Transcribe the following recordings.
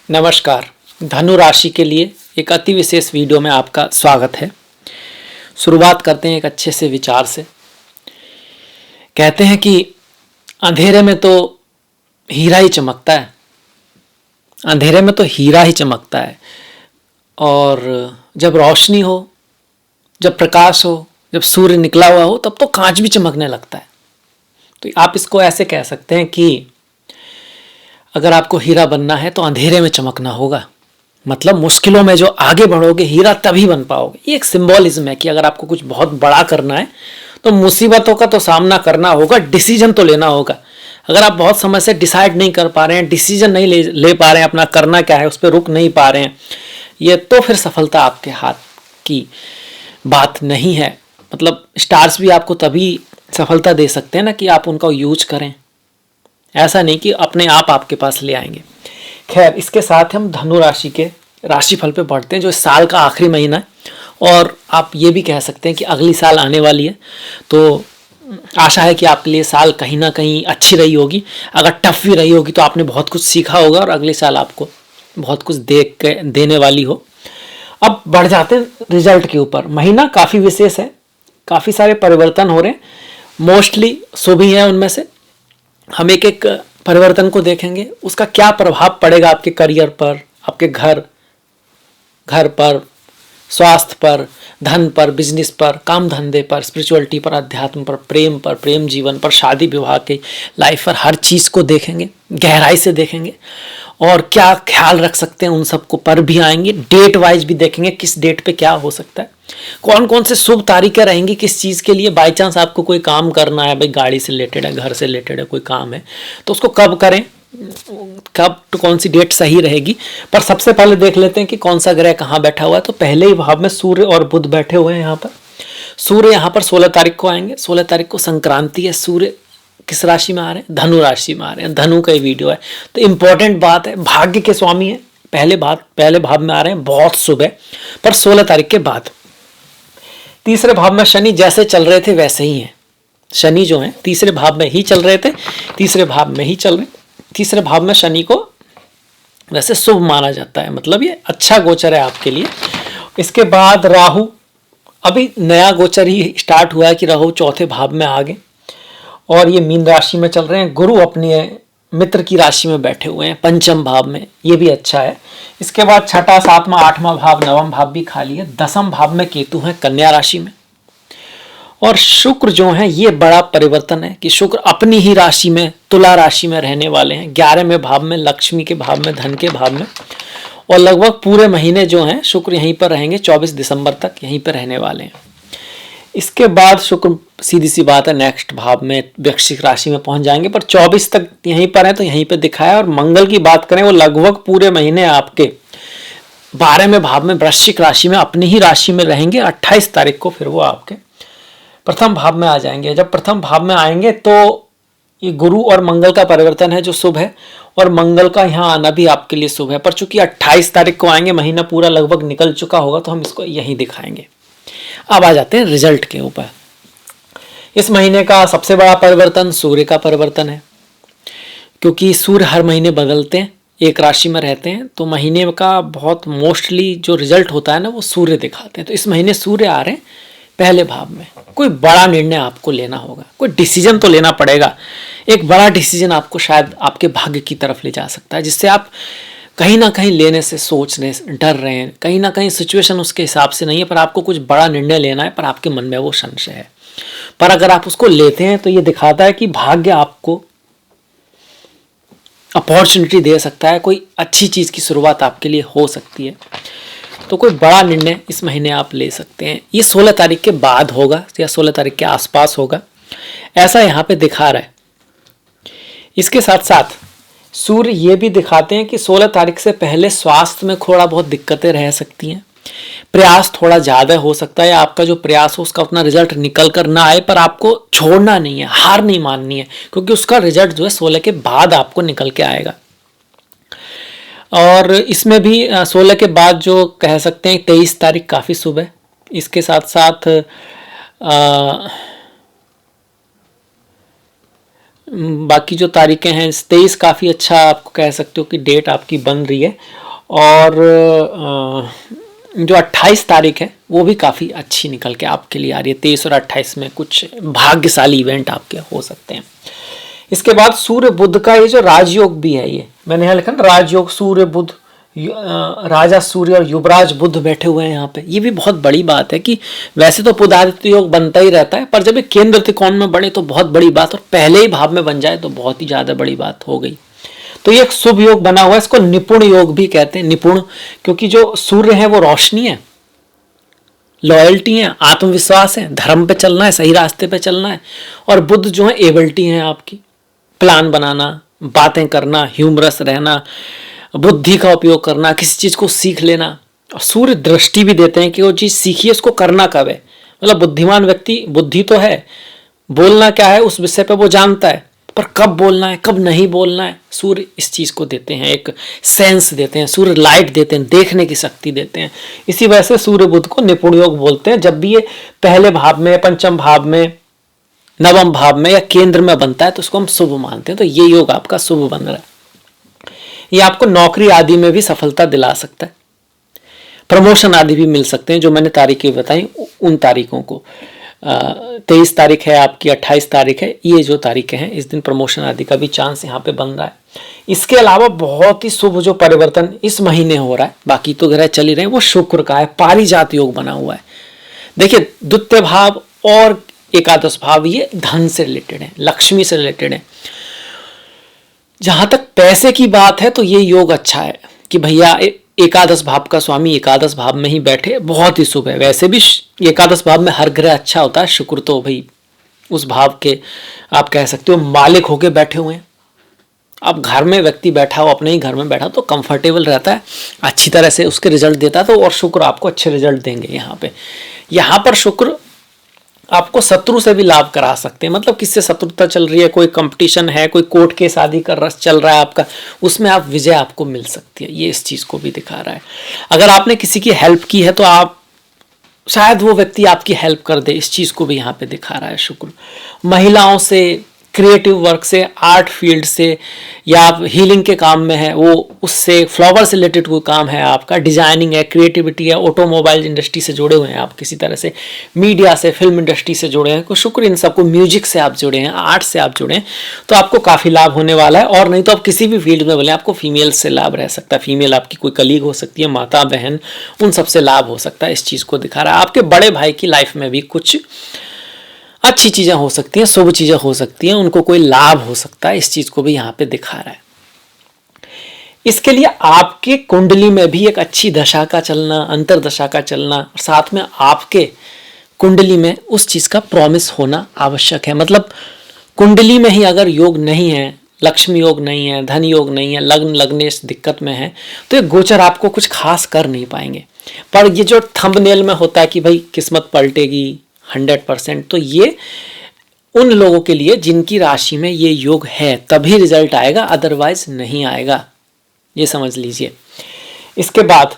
नमस्कार। धनु राशि के लिए एक अति विशेष वीडियो में आपका स्वागत है। शुरुआत करते हैं एक अच्छे से विचार से। कहते हैं कि अंधेरे में तो हीरा ही चमकता है, अंधेरे में तो हीरा ही चमकता है, और जब रोशनी हो, जब प्रकाश हो, जब सूर्य निकला हुआ हो, तब तो कांच भी चमकने लगता है। तो आप इसको ऐसे कह सकते हैं कि अगर आपको हीरा बनना है तो अंधेरे में चमकना होगा। मतलब मुश्किलों में जो आगे बढ़ोगे, हीरा तभी बन पाओगे। ये एक सिंबॉलिज्म है कि अगर आपको कुछ बहुत बड़ा करना है तो मुसीबतों का तो सामना करना होगा, डिसीजन तो लेना होगा। अगर आप बहुत समय से डिसाइड नहीं कर पा रहे हैं, डिसीजन नहीं ले पा रहे हैं, अपना करना क्या है उस पर रुक नहीं पा रहे हैं, ये तो फिर सफलता आपके हाथ की बात नहीं है। मतलब स्टार्स भी आपको तभी सफलता दे सकते हैं ना कि आप उनका यूज करें, ऐसा नहीं कि अपने आप आपके पास ले आएंगे। खैर, इसके साथ हम धनु राशि के राशिफल पे बढ़ते हैं, जो इस साल का आखिरी महीना है और आप ये भी कह सकते हैं कि अगली साल आने वाली है। तो आशा है कि आपके लिए साल कहीं ना कहीं अच्छी रही होगी। अगर टफ भी रही होगी तो आपने बहुत कुछ सीखा होगा और अगले साल आपको बहुत कुछ देने वाली हो। अब बढ़ जाते हैं रिजल्ट के ऊपर। महीना काफ़ी विशेष है, काफ़ी सारे परिवर्तन हो रहे हैं, मोस्टली शुभ ही हैं उनमें से। हम एक एक परिवर्तन को देखेंगे, उसका क्या प्रभाव पड़ेगा आपके करियर पर, आपके घर पर, स्वास्थ्य पर, धन पर, बिजनेस पर, काम धंधे पर, स्पिरिचुअलिटी पर, अध्यात्म पर, प्रेम जीवन पर, शादी विवाह की लाइफ पर, हर चीज़ को देखेंगे, गहराई से देखेंगे और क्या ख्याल रख सकते हैं उन सबको पर भी आएंगे। डेट वाइज भी देखेंगे किस डेट पे क्या हो सकता है, कौन कौन से शुभ तारीखें रहेंगी किस चीज़ के लिए। बाई चांस आपको कोई काम करना है, भाई गाड़ी से रिलेटेड है, घर से रिलेटेड है, कोई काम है, तो उसको कब करें, कब तो कौन सी डेट सही रहेगी। पर सबसे पहले देख लेते हैं कि कौन सा ग्रह कहाँ बैठा हुआ है। तो पहले ही भाव में सूर्य और बुध बैठे हुए हैं। यहाँ पर सूर्य यहाँ पर 16 तारीख को आएंगे। 16 तारीख को संक्रांति है। सूर्य किस राशि में आ रहे हैं? धनु राशि में आ रहे हैं। धनु का ही वीडियो है तो इंपॉर्टेंट बात है, भाग्य के स्वामी है, पहले भाव में आ रहे हैं, बहुत शुभ है। पर 16 तारीख के बाद तीसरे भाव में शनि जैसे चल रहे थे वैसे ही हैं। शनि जो है तीसरे भाव में ही चल रहे थे, तीसरे भाव में ही चल रहे। तीसरे भाव में शनि को वैसे शुभ माना जाता है, मतलब ये अच्छा गोचर है आपके लिए। इसके बाद राहु, अभी नया गोचर ही स्टार्ट हुआ है कि राहु चौथे भाव में आ गए और ये मीन राशि में चल रहे हैं। गुरु अपने मित्र की राशि में बैठे हुए हैं, पंचम भाव में, ये भी अच्छा है। इसके बाद छठा, सातवां, आठवां भाव, नवम भाव भी खाली है। दसम भाव में केतु है कन्या राशि में। और शुक्र जो है, ये बड़ा परिवर्तन है कि शुक्र अपनी ही राशि में, तुला राशि में रहने वाले हैं, 11वें भाव में, लक्ष्मी के भाव में, धन के भाव में। और लगभग पूरे महीने जो हैं शुक्र यहीं पर रहेंगे, 24 दिसंबर तक यहीं पर रहने वाले हैं। इसके बाद शुक्र सीधी सी बात है नेक्स्ट भाव में, वृश्चिक राशि में पहुंच जाएंगे, पर 24 तक यहीं पर है तो यहीं पर दिखाया। और मंगल की बात करें, वो लगभग पूरे महीने आपके 12वें भाव में, वृश्चिक राशि में, अपनी ही राशि में रहेंगे। 28 तारीख को फिर वो आपके प्रथम भाव में आ जाएंगे। जब प्रथम भाव में आएंगे तो ये गुरु और मंगल का परिवर्तन है जो शुभ है, और मंगल का यहाँ आना भी आपके लिए शुभ है। पर चूंकि 28 तारीख को आएंगे, महीना पूरा लगभग निकल चुका होगा, तो हम इसको यहीं दिखाएंगे। अब आ जाते हैं रिजल्ट के ऊपर। इस महीने का सबसे बड़ा परिवर्तन सूर्य का परिवर्तन है, क्योंकि सूर्य हर महीने बदलते हैं, एक राशि में रहते हैं, तो महीने का बहुत मोस्टली जो रिजल्ट होता है ना, वो सूर्य दिखाते हैं। तो इस महीने सूर्य आ रहे हैं पहले भाव में। कोई बड़ा निर्णय आपको लेना होगा, कोई डिसीजन तो लेना पड़ेगा। एक बड़ा डिसीजन आपको शायद आपके भाग्य की तरफ ले जा सकता है, जिससे आप कहीं ना कहीं लेने से सोच रहे, डर रहे हैं, कहीं ना कहीं सिचुएशन उसके हिसाब से नहीं है, पर आपको कुछ बड़ा निर्णय लेना है, पर आपके मन में वो संशय है। पर अगर आप उसको लेते हैं तो ये दिखाता है कि भाग्य आपको अपॉर्चुनिटी दे सकता है, कोई अच्छी चीज़ की शुरुआत आपके लिए हो सकती है। तो कोई बड़ा निर्णय इस महीने आप ले सकते हैं। ये 16 तारीख के बाद होगा या 16 तारीख के आसपास होगा, ऐसा यहाँ पे दिखा रहा है। इसके साथ साथ सूर्य ये भी दिखाते हैं कि 16 तारीख से पहले स्वास्थ्य में थोड़ा बहुत दिक्कतें रह सकती हैं, प्रयास थोड़ा ज़्यादा हो सकता है। आपका जो प्रयास हो उसका उतना रिजल्ट निकल कर ना आए, पर आपको छोड़ना नहीं है, हार नहीं माननी है, क्योंकि उसका रिजल्ट जो है 16 के बाद आपको निकल के आएगा। और इसमें भी 16 के बाद जो कह सकते हैं 23 तारीख काफ़ी शुभ है। इसके साथ साथ बाकी जो तारीखें हैं 23 काफ़ी अच्छा आपको कह सकते हो कि डेट आपकी बन रही है। और जो 28 तारीख है वो भी काफ़ी अच्छी निकल के आपके लिए आ रही है। 23 और 28 में कुछ भाग्यशाली इवेंट आपके हो सकते हैं। इसके बाद सूर्य बुध का ये जो राजयोग भी है, ये मैंने यहाँ लिखा ना राजयोग, सूर्य बुध, राजा सूर्य और युवराज बुध बैठे हुए हैं यहाँ पे। ये भी बहुत बड़ी बात है कि वैसे तो पुदादित्य योग बनता ही रहता है, पर जब ये केंद्र त्रिकोण में बने तो बहुत बड़ी बात, और पहले ही भाव में बन जाए तो बहुत ही ज्यादा बड़ी बात हो गई। तो ये एक शुभ योग बना हुआ है, इसको निपुण योग भी कहते हैं। निपुण क्योंकि जो सूर्य है वो रोशनी है, लॉयल्टी है, आत्मविश्वास है, धर्म पे चलना है, सही रास्ते पे चलना है। और बुध जो है एबिलिटी है आपकी, प्लान बनाना, बातें करना, ह्यूमरस रहना, बुद्धि का उपयोग करना, किसी चीज को सीख लेना। और सूर्य दृष्टि भी देते हैं कि वो चीज सीखिए, उसको करना कब है। मतलब बुद्धिमान व्यक्ति, बुद्धि तो है, बोलना क्या है उस विषय पे वो जानता है, पर कब बोलना है कब नहीं बोलना है सूर्य इस चीज को देते हैं, एक सेंस देते हैं। सूर्य लाइट देते हैं, देखने की शक्ति देते हैं। इसी वजह से सूर्य बुध को निपुण योग बोलते हैं। जब भी ये पहले भाव में, पंचम भाव में, नवम भाव में या केंद्र में बनता है तो उसको हम शुभ मानते हैं। तो ये योग आपका शुभ बन रहा है। ये आपको नौकरी आदि में भी सफलता दिला सकता है, प्रमोशन आदि भी मिल सकते हैं। जो मैंने तारीखें बताई उन तारीखों को, 23 तारीख है आपकी, 28 तारीख है, ये जो तारीखें हैं इस दिन प्रमोशन आदि का भी चांस यहाँ पे बन रहा है। इसके अलावा बहुत ही शुभ जो परिवर्तन इस महीने हो रहा है, बाकी तो ग्रह चल ही रहे हैं, वो शुक्र का है। पारिजात योग बना हुआ है। देखिए द्वितीय भाव और एकादश भाव ये धन से रिलेटेड है, लक्ष्मी से रिलेटेड है। जहां तक पैसे की बात है तो ये योग अच्छा है कि भैया एकादश भाव का स्वामी एकादश भाव में ही बैठे, बहुत ही शुभ है। वैसे भी एकादश भाव में हर ग्रह अच्छा होता है, शुक्र तो भाई उस भाव के आप कह सकते हो मालिक होके बैठे हुए हैं। अब घर में व्यक्ति बैठा हो, अपने ही घर में बैठा तो कंफर्टेबल रहता है, अच्छी तरह से उसके रिजल्ट देता है। तो और शुक्र आपको अच्छे रिजल्ट देंगे। यहाँ पर शुक्र आपको शत्रु से भी लाभ करा सकते हैं। मतलब किससे शत्रुता चल रही है, कोई कंपटीशन है, कोई कोर्ट केस आदि का रस चल रहा है आपका, उसमें आप विजय आपको मिल सकती है। ये इस चीज को भी दिखा रहा है। अगर आपने किसी की हेल्प की है तो आप शायद वो व्यक्ति आपकी हेल्प कर दे, इस चीज को भी यहाँ पे दिखा रहा है शुक्र। महिलाओं से, क्रिएटिव वर्क से, आर्ट फील्ड से, या आप हीलिंग के काम में है वो उससे, फ्लावर से रिलेटेड कोई काम है आपका, डिजाइनिंग है, क्रिएटिविटी है, ऑटोमोबाइल इंडस्ट्री से जुड़े हुए हैं आप, किसी तरह से मीडिया से, फिल्म इंडस्ट्री से जुड़े हैं, कोई शुक्र इन सबको, म्यूजिक से आप जुड़े हैं, आर्ट से आप जुड़े हैं, तो आपको काफ़ी लाभ होने वाला है। और नहीं तो आप किसी भी फील्ड में बोले आपको फीमेल से लाभ रह सकता है। फीमेल आपकी कोई कलीग हो सकती है, माता बहन, उन सबसे लाभ हो सकता है। इस चीज़ को दिखा रहा है। आपके बड़े भाई की लाइफ में भी कुछ अच्छी चीजें हो सकती हैं, शुभ चीजें हो सकती हैं, उनको कोई लाभ हो सकता है। इस चीज को भी यहाँ पे दिखा रहा है। इसके लिए आपके कुंडली में भी एक अच्छी दशा का चलना, अंतरदशा का चलना, और साथ में आपके कुंडली में उस चीज का प्रॉमिस होना आवश्यक है। मतलब कुंडली में ही अगर योग नहीं है, लक्ष्मी योग नहीं है, धन योग नहीं है, लग्न लगनेश दिक्कत में है, तो ये गोचर आपको कुछ खास कर नहीं पाएंगे। पर ये जो थंबनेल में होता है कि भाई किस्मत पलटेगी 100%, तो ये उन लोगों के लिए जिनकी राशि में ये योग है तभी रिजल्ट आएगा, अदरवाइज नहीं आएगा। ये समझ लीजिए। इसके बाद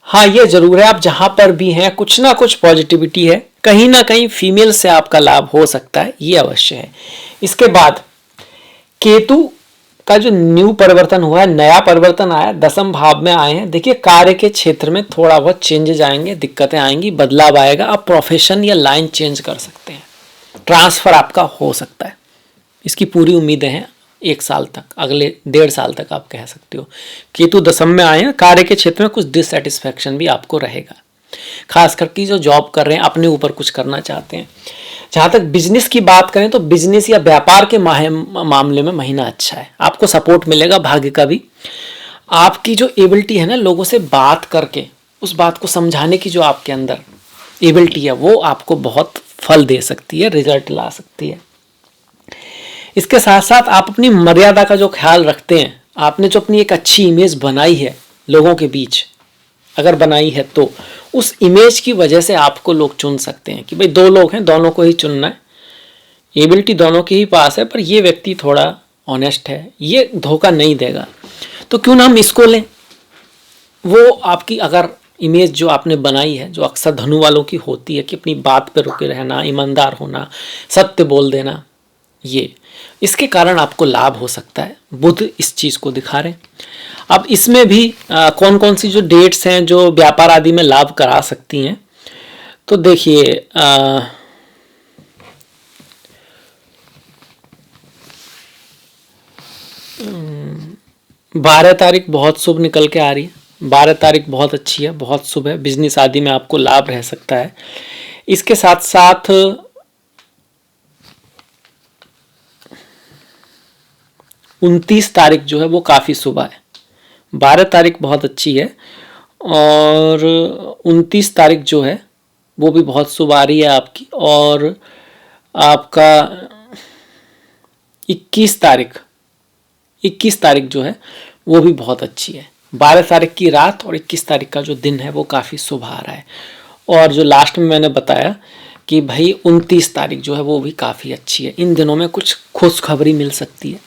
हाँ ये जरूर है, आप जहां पर भी हैं कुछ ना कुछ पॉजिटिविटी है, कहीं ना कहीं फीमेल से आपका लाभ हो सकता है, ये अवश्य है। इसके बाद केतु का जो न्यू परिवर्तन हुआ है, नया परिवर्तन आया, 10वें भाव में आए हैं। देखिए कार्य के क्षेत्र में थोड़ा बहुत चेंजेस आएंगे, दिक्कतें आएंगी, बदलाव आएगा। आप प्रोफेशन या लाइन चेंज कर सकते हैं, ट्रांसफर आपका हो सकता है। इसकी पूरी उम्मीदें हैं 1 साल तक, अगले 1.5 साल तक आप कह सकते हो। केतु 10वें में आए हैं, कार्य के क्षेत्र में कुछ डिससेटिस्फैक्शन भी आपको रहेगा, खास करके जो जॉब कर रहे हैं, अपने ऊपर कुछ करना चाहते हैं। जहां तक बिजनेस की बात करें तो बिजनेस या व्यापार के मामले में महीना अच्छा है, आपको सपोर्ट मिलेगा भाग्य का भी। आपकी जो एबिलिटी है ना लोगों से बात करके उस बात को समझाने की जो आपके अंदर एबिलिटी है, वो आपको बहुत फल दे सकती है, रिजल्ट ला सकती है। इसके साथ साथ आप अपनी मर्यादा का जो ख्याल रखते हैं, आपने जो अपनी एक अच्छी इमेज बनाई है लोगों के बीच, अगर बनाई है तो उस इमेज की वजह से आपको लोग चुन सकते हैं कि भाई 2 लोग हैं, दोनों को ही चुनना है, एबिलिटी दोनों के ही पास है, पर ये व्यक्ति थोड़ा ऑनेस्ट है, ये धोखा नहीं देगा, तो क्यों ना हम इसको लें। वो आपकी अगर इमेज जो आपने बनाई है, जो अक्सर धनु वालों की होती है कि अपनी बात पर रुके रहना, ईमानदार होना, सत्य बोल देना, ये इसके कारण आपको लाभ हो सकता है। बुध इस चीज को दिखा रहे हैं। अब इसमें भी कौन कौन सी जो डेट्स हैं जो व्यापार आदि में लाभ करा सकती हैं, तो देखिए 12 तारीख बहुत शुभ निकल के आ रही है। 12 तारीख बहुत अच्छी है, बहुत शुभ है, बिजनेस आदि में आपको लाभ रह सकता है। इसके साथ साथ 29 तारीख जो है वो काफ़ी शुभ है। 12 तारीख बहुत अच्छी है और 29 तारीख जो है वो भी बहुत शुभ आ रही है आपकी। और आपका 21 तारीख जो है वो भी बहुत अच्छी है। 12 तारीख की रात और 21 तारीख का जो दिन है वो काफ़ी शुभ आ रहा है। और जो लास्ट में मैंने बताया कि भाई 29 तारीख जो है वो भी काफ़ी अच्छी है। इन दिनों में कुछ खुशखबरी मिल सकती है,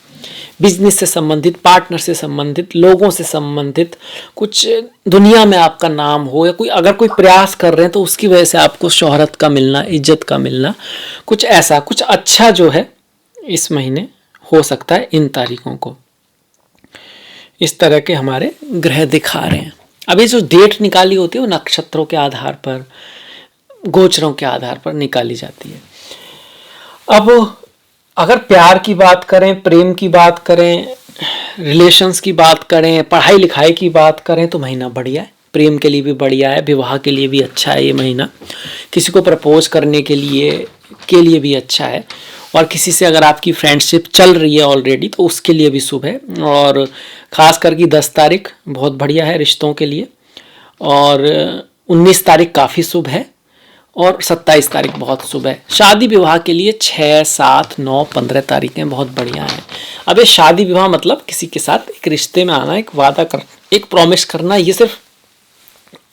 बिजनेस से संबंधित, पार्टनर से संबंधित, लोगों से संबंधित, कुछ दुनिया में आपका नाम हो, या कोई अगर कोई प्रयास कर रहे हैं तो उसकी वजह से आपको शोहरत का मिलना, इज्जत का मिलना, कुछ ऐसा कुछ अच्छा जो है इस महीने हो सकता है इन तारीखों को। इस तरह के हमारे ग्रह दिखा रहे हैं। अब ये जो डेट निकाली होती है वो नक्षत्रों के आधार पर, गोचरों के आधार पर निकाली जाती है। अब अगर प्यार की बात करें, प्रेम की बात करें, रिलेशंस की बात करें, पढ़ाई लिखाई की बात करें तो महीना बढ़िया है। प्रेम के लिए भी बढ़िया है, विवाह के लिए भी अच्छा है ये महीना, किसी को प्रपोज करने के लिए भी अच्छा है। और किसी से अगर आपकी फ्रेंडशिप चल रही है ऑलरेडी तो उसके लिए भी शुभ है। और ख़ास करके 10 तारीख बहुत बढ़िया है रिश्तों के लिए, और 19 तारीख काफ़ी शुभ है, और 27 तारीख बहुत शुभ है। शादी विवाह के लिए 6, 7, 9, 15 तारीखें बहुत बढ़िया हैं। अब ये शादी विवाह मतलब किसी के साथ एक रिश्ते में आना, एक वादा कर, एक प्रॉमिस करना। ये सिर्फ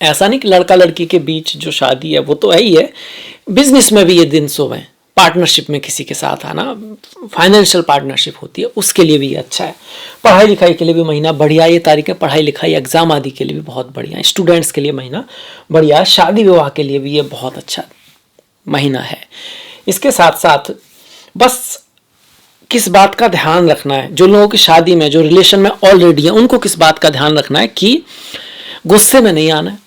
ऐसा नहीं कि लड़का लड़की के बीच जो शादी है वो तो है ही है, बिजनेस में भी ये दिन शुभ है। पार्टनरशिप में किसी के साथ आना, फाइनेंशियल पार्टनरशिप होती है, उसके लिए भी अच्छा है। पढ़ाई लिखाई के लिए भी महीना बढ़िया ये तारीख है। पढ़ाई लिखाई एग्जाम आदि के लिए भी बहुत बढ़िया है। स्टूडेंट्स के लिए महीना बढ़िया है। शादी विवाह के लिए भी ये बहुत अच्छा महीना है। इसके साथ साथ बस किस बात का ध्यान रखना है, जो लोगों की शादी में, जो रिलेशन में ऑलरेडी है, उनको किस बात का ध्यान रखना है कि गुस्से में नहीं आना है।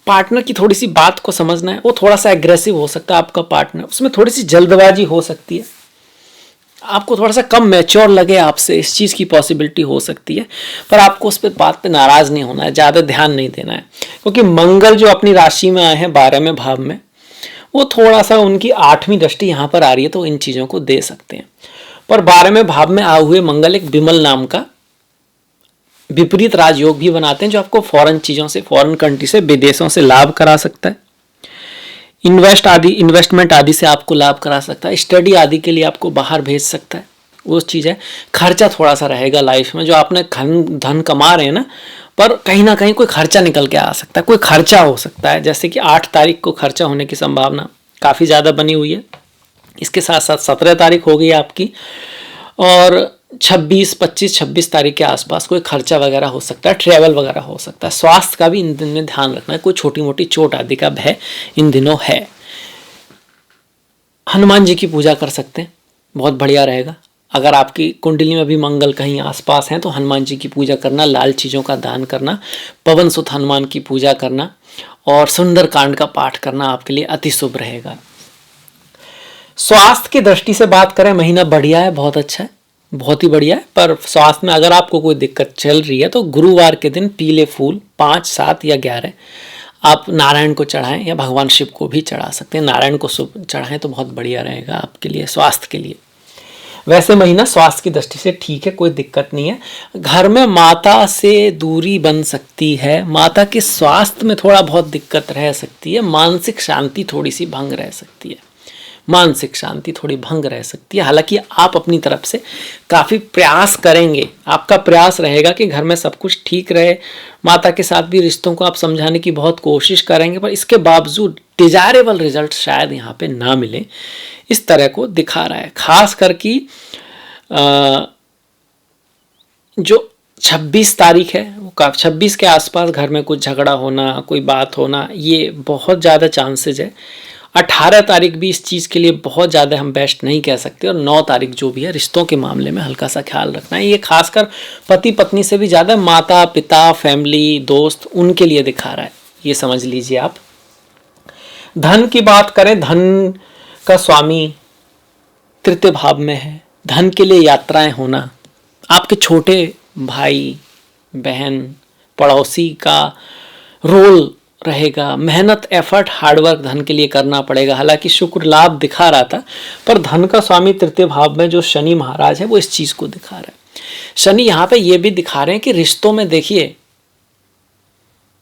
पार्टनर की थोड़ी सी बात को समझना है। वो थोड़ा सा एग्रेसिव हो सकता है आपका पार्टनर, उसमें थोड़ी सी जल्दबाजी हो सकती है, आपको थोड़ा सा कम मैच्योर लगे आपसे, इस चीज़ की पॉसिबिलिटी हो सकती है। पर आपको उस पर बात पे नाराज़ नहीं होना है, ज़्यादा ध्यान नहीं देना है, क्योंकि मंगल जो अपनी राशि में आए हैं 12वें भाव में, वो थोड़ा सा उनकी 8वीं दृष्टि यहाँ पर आ रही है तो इन चीज़ों को दे सकते हैं। पर 12वें भाव में आए हुए मंगल एक विमल नाम का विपरीत राजयोग भी बनाते हैं, जो आपको फॉरेन चीज़ों से, फॉरेन कंट्री से, विदेशों से लाभ करा सकता है। इन्वेस्टमेंट आदि से आपको लाभ करा सकता है। स्टडी आदि के लिए आपको बाहर भेज सकता है। वो चीज़ है। खर्चा थोड़ा सा रहेगा लाइफ में, जो आपने धन कमा रहे हैं ना, पर कहीं ना कहीं कोई खर्चा निकल के आ सकता है, कोई खर्चा हो सकता है। जैसे कि 8 तारीख को खर्चा होने की संभावना काफ़ी ज़्यादा बनी हुई है। इसके साथ साथ 17 तारीख हो गई आपकी, और 26, 25, 26 तारीख के आसपास कोई खर्चा वगैरह हो सकता है, ट्रैवल वगैरह हो सकता है। स्वास्थ्य का भी इन दिन में ध्यान रखना है, कोई छोटी मोटी चोट आदि का भय इन दिनों है। हनुमान जी की पूजा कर सकते हैं, बहुत बढ़िया रहेगा। अगर आपकी कुंडली में भी मंगल कहीं आसपास हैं तो हनुमान जी की पूजा करना, लाल चीज़ों का दान करना, पवन सुत हनुमान की पूजा करना और सुंदर कांड का पाठ करना आपके लिए अति शुभ रहेगा। स्वास्थ्य की दृष्टि से बात करें, महीना बढ़िया है, बहुत अच्छा है, बहुत ही बढ़िया है। पर स्वास्थ्य में अगर आपको कोई दिक्कत चल रही है तो गुरुवार के दिन पीले फूल 5, 7 या 11 आप नारायण को चढ़ाएं, या भगवान शिव को भी चढ़ा सकते हैं। नारायण को चढ़ाएं तो बहुत बढ़िया रहेगा आपके लिए, स्वास्थ्य के लिए। वैसे महीना स्वास्थ्य की दृष्टि से ठीक है, कोई दिक्कत नहीं है। घर में माता से दूरी बन सकती है, माता के स्वास्थ्य में थोड़ा बहुत दिक्कत रह सकती है, मानसिक शांति थोड़ी सी भंग रह सकती है, मानसिक शांति थोड़ी भंग रह सकती है। हालांकि आप अपनी तरफ से काफ़ी प्रयास करेंगे, आपका प्रयास रहेगा कि घर में सब कुछ ठीक रहे। माता के साथ भी रिश्तों को आप समझाने की बहुत कोशिश करेंगे, पर इसके बावजूद डिजायरेबल रिजल्ट शायद यहाँ पे ना मिले, इस तरह को दिखा रहा है। खास करके जो 26 तारीख है, वो 26 के आसपास घर में कुछ झगड़ा होना, कोई बात होना, ये बहुत ज़्यादा चांसेज है। 18 तारीख भी इस चीज़ के लिए बहुत ज़्यादा हम बेस्ट नहीं कह सकते, और 9 तारीख जो भी है रिश्तों के मामले में हल्का सा ख्याल रखना है। ये खासकर पति पत्नी से भी ज़्यादा माता पिता, फैमिली, दोस्त, उनके लिए दिखा रहा है, ये समझ लीजिए आप। धन की बात करें, धन का स्वामी तृतीय भाव में है। धन के लिए यात्राएं होना, आपके छोटे भाई बहन पड़ोसी का रोल रहेगा, मेहनत, एफर्ट, हार्डवर्क धन के लिए करना पड़ेगा। हालांकि शुक्र लाभ दिखा रहा था, पर धन का स्वामी तृतीय भाव में जो शनि महाराज है वो इस चीज को दिखा रहा है। शनि यहाँ पे ये भी दिखा रहे हैं कि रिश्तों में देखिए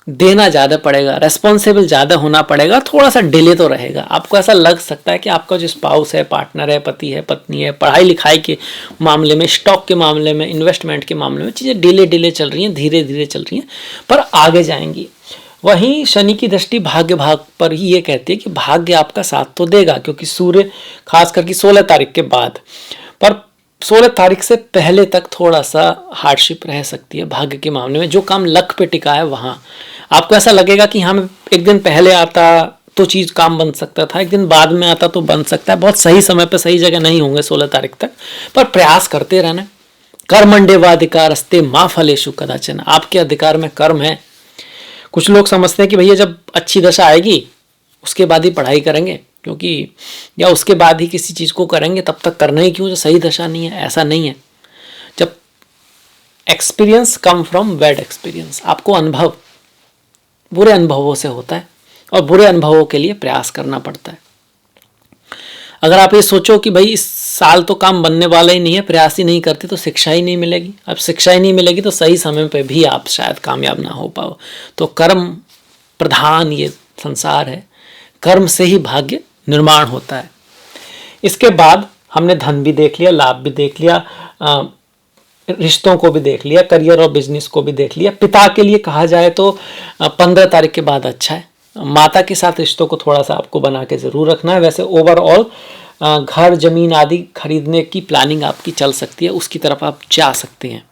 देना ज़्यादा पड़ेगा, रेस्पॉन्सिबल ज़्यादा होना पड़ेगा, थोड़ा सा डिले तो रहेगा। आपको ऐसा लग सकता है कि आपका जो स्पाउस है, पार्टनर है, पति है, पत्नी है, पढ़ाई लिखाई के मामले में, स्टॉक के मामले में, इन्वेस्टमेंट के मामले में चीज़ें डिले चल रही हैं, धीरे धीरे चल रही हैं, पर आगे जाएंगी। वहीं शनि की दृष्टि भाग्य भाग पर ही ये कहती है कि भाग्य आपका साथ तो देगा, क्योंकि सूर्य खास करके 16 तारीख के बाद, पर 16 तारीख से पहले तक थोड़ा सा हार्डशिप रह सकती है भाग्य के मामले में। जो काम लक पे टिका है वहाँ आपको ऐसा लगेगा कि हाँ, एक दिन पहले आता तो चीज़ काम बन सकता था, एक दिन बाद में आता तो बन सकता है। बहुत सही समय पर सही जगह नहीं होंगे 16 तारीख तक, पर प्रयास करते रहना। कर्मण्डेवाधिकारस्ते माँ फलेषु कदाचन, आपके अधिकार में कर्म है। कुछ लोग समझते हैं कि भैया जब अच्छी दशा आएगी उसके बाद ही पढ़ाई करेंगे, क्योंकि या उसके बाद ही किसी चीज़ को करेंगे, तब तक करना ही क्यों, जो सही दशा नहीं है। ऐसा नहीं है। जब experience come from bad experience, आपको अनुभव बुरे अनुभवों से होता है, और बुरे अनुभवों के लिए प्रयास करना पड़ता है। अगर आप ये सोचो कि भाई इस साल तो काम बनने वाला ही नहीं है, प्रयास ही नहीं करते, तो शिक्षा ही नहीं मिलेगी। अब शिक्षा ही नहीं मिलेगी तो सही समय पे भी आप शायद कामयाब ना हो पाओ। तो कर्म प्रधान ये संसार है, कर्म से ही भाग्य निर्माण होता है। इसके बाद हमने धन भी देख लिया, लाभ भी देख लिया, रिश्तों को भी देख लिया, करियर और बिजनेस को भी देख लिया। पिता के लिए कहा जाए तो 15 तारीख के बाद अच्छा है। माता के साथ रिश्तों को थोड़ा सा आपको बना के ज़रूर रखना है। वैसे ओवरऑल घर जमीन आदि खरीदने की प्लानिंग आपकी चल सकती है, उसकी तरफ आप जा सकते हैं।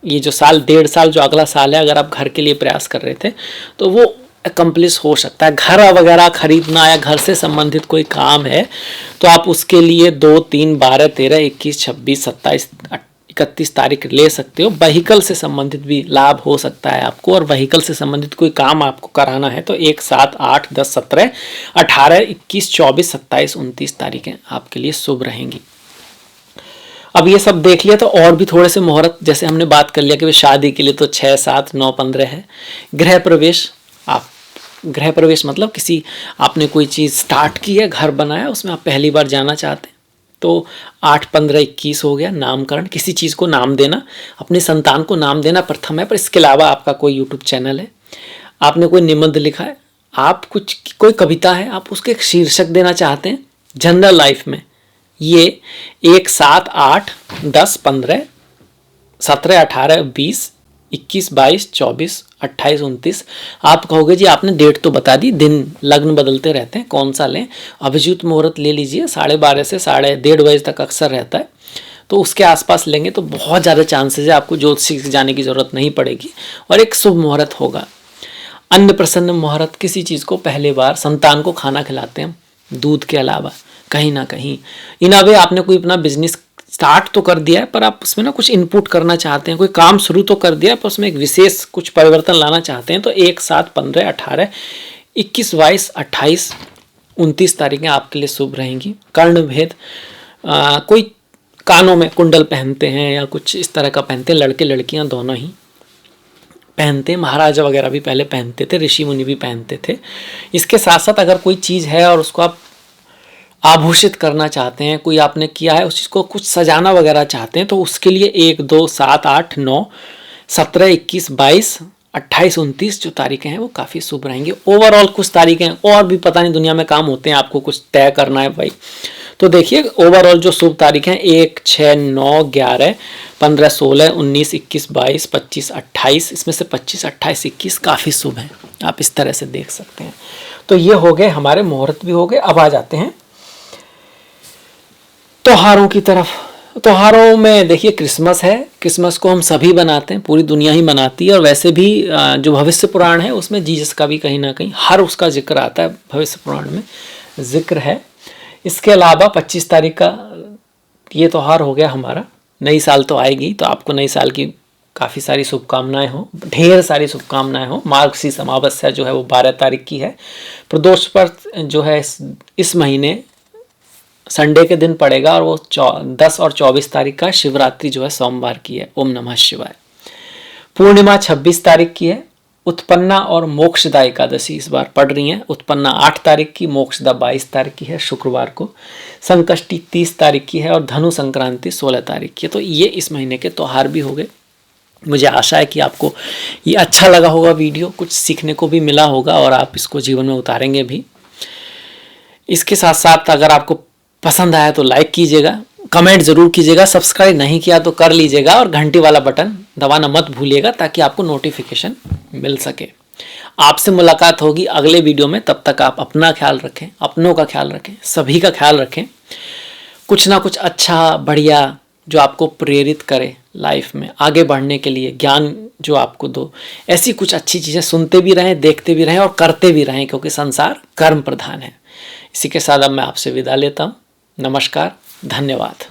ये जो साल 1.5 साल जो अगला साल है, अगर आप घर के लिए प्रयास कर रहे थे तो वो अकम्प्लिश हो सकता है। घर वगैरह खरीदना या घर से संबंधित कोई काम है तो आप उसके लिए 2, 3, 12, 13, 21, 26, 27, 31 तारीख ले सकते हो। व्हीकल से संबंधित भी लाभ हो सकता है आपको, और व्हीकल से संबंधित कोई काम आपको कराना है तो 1, 7, 8, 10, 17, 18, 21, 24, 27, 29 तारीखें आपके लिए शुभ रहेंगी। अब ये सब देख लिया तो और भी थोड़े से मुहूर्त, जैसे हमने बात कर लिया कि शादी के लिए तो 6, 7, 9, 15 है। गृह प्रवेश, आप गृह प्रवेश मतलब किसी आपने कोई चीज़ स्टार्ट की है, घर बनाया, उसमें आप पहली बार जाना चाहते हैं तो 8, 15, 21 हो गया। नामकरण, किसी चीज़ को नाम देना, अपने संतान को नाम देना प्रथम है। पर इसके अलावा आपका कोई यूट्यूब चैनल है, आपने कोई निबंध लिखा है, आप कोई कविता है, आप उसके एक शीर्षक देना चाहते हैं जनरल लाइफ में, ये 1, 7, 8, 10, 15, 17, 18, 20, 21, 22, 24, 28, 29, आप कहोगे जी आपने डेट तो बता दी, दिन लग्न बदलते रहते हैं, कौन सा लें। अभिजीत मुहूर्त ले लीजिए, 12:30 से 1:30 बजे तक अक्सर रहता है, तो उसके आसपास लेंगे तो बहुत ज़्यादा चांसेस है, आपको ज्योतिषी से जाने की ज़रूरत नहीं पड़ेगी और एक शुभ मुहूर्त होगा। अन्न प्रसन्न मुहूर्त, किसी चीज़ को पहले बार संतान को खाना खिलाते हैं दूध के अलावा, कहीं ना कहीं इन अवे आपने कोई अपना बिजनेस स्टार्ट तो कर दिया है, पर आप उसमें ना कुछ इनपुट करना चाहते हैं, कोई काम शुरू तो कर दिया है, पर उसमें एक विशेष कुछ परिवर्तन लाना चाहते हैं, तो 1, 7, 15, 18, 21, 22, 28, 29 तारीखें आपके लिए शुभ रहेंगी। कर्ण भेद, कोई कानों में कुंडल पहनते हैं या कुछ इस तरह का पहनते हैं, लड़के लड़कियां दोनों ही पहनते हैं, महाराजा वगैरह भी पहले पहनते थे, ऋषि मुनि भी पहनते थे। इसके साथ साथ अगर कोई चीज़ है और उसको आप आभूषित करना चाहते हैं, कोई आपने किया है उस चीज़ को कुछ सजाना वगैरह चाहते हैं, तो उसके लिए 1, 2, 7, 8, 9, 17, 21, 22, 28, 29 जो तारीखें हैं वो काफ़ी शुभ रहेंगी। ओवरऑल कुछ तारीखें और भी पता नहीं दुनिया में काम होते हैं, आपको कुछ तय करना है भाई, तो देखिए ओवरऑल जो शुभ तारीखें 1, 6, 9, 11, 15, 16, 19, 21, 22, 25, 28, इसमें से 25, 28, 21 काफ़ी शुभ हैं, आप इस तरह से देख सकते हैं। तो ये हो गए हमारे मुहूर्त भी हो गए। अब आ जाते हैं त्योहारों की तरफ। त्योहारों में देखिए क्रिसमस है, क्रिसमस को हम सभी बनाते हैं, पूरी दुनिया ही मनाती है, और वैसे भी जो भविष्य पुराण है उसमें जीसस का भी कहीं ना कहीं हर उसका जिक्र आता है भविष्य पुराण में। जिक्र है। इसके अलावा 25 तारीख का ये त्यौहार हो गया हमारा, नई साल तो आएगी, तो आपको नई साल की काफ़ी सारी शुभकामनाएं हो, ढेर सारी शुभकामनाएं हो। मार्गशीर्ष अमावस्या जो है वो 12 तारीख की है। प्रदोष पर जो है इस महीने संडे के दिन पड़ेगा और वो 10 और 24 तारीख का। शिवरात्रि जो है सोमवार की है। ओम नमः शिवाय। पूर्णिमा 26 तारीख की है। उत्पन्ना और मोक्षदा एकादशी इस बार पड़ रही है। उत्पन्ना 8 तारीख की, मोक्षदा 22 तारीख की है शुक्रवार को। संकष्टी 30 तारीख की है और धनु संक्रांति 16 तारीख की है। तो ये इस महीने के त्यौहार भी हो गए। मुझे आशा है कि आपको ये अच्छा लगा होगा वीडियो, कुछ सीखने को भी मिला होगा और आप इसको जीवन में उतारेंगे भी। इसके साथ साथ अगर आपको पसंद आया तो लाइक कीजिएगा, कमेंट जरूर कीजिएगा, सब्सक्राइब नहीं किया तो कर लीजिएगा और घंटी वाला बटन दबाना मत भूलिएगा ताकि आपको नोटिफिकेशन मिल सके। आपसे मुलाकात होगी अगले वीडियो में। तब तक आप अपना ख्याल रखें, अपनों का ख्याल रखें, सभी का ख्याल रखें। कुछ ना कुछ अच्छा बढ़िया जो आपको प्रेरित करे लाइफ में आगे बढ़ने के लिए, ज्ञान जो आपको दो, ऐसी कुछ अच्छी चीज़ें सुनते भी रहें, देखते भी रहें और करते भी रहें, क्योंकि संसार कर्म प्रधान है। इसी के साथ अब मैं आपसे विदा लेता हूँ। नमस्कार, धन्यवाद।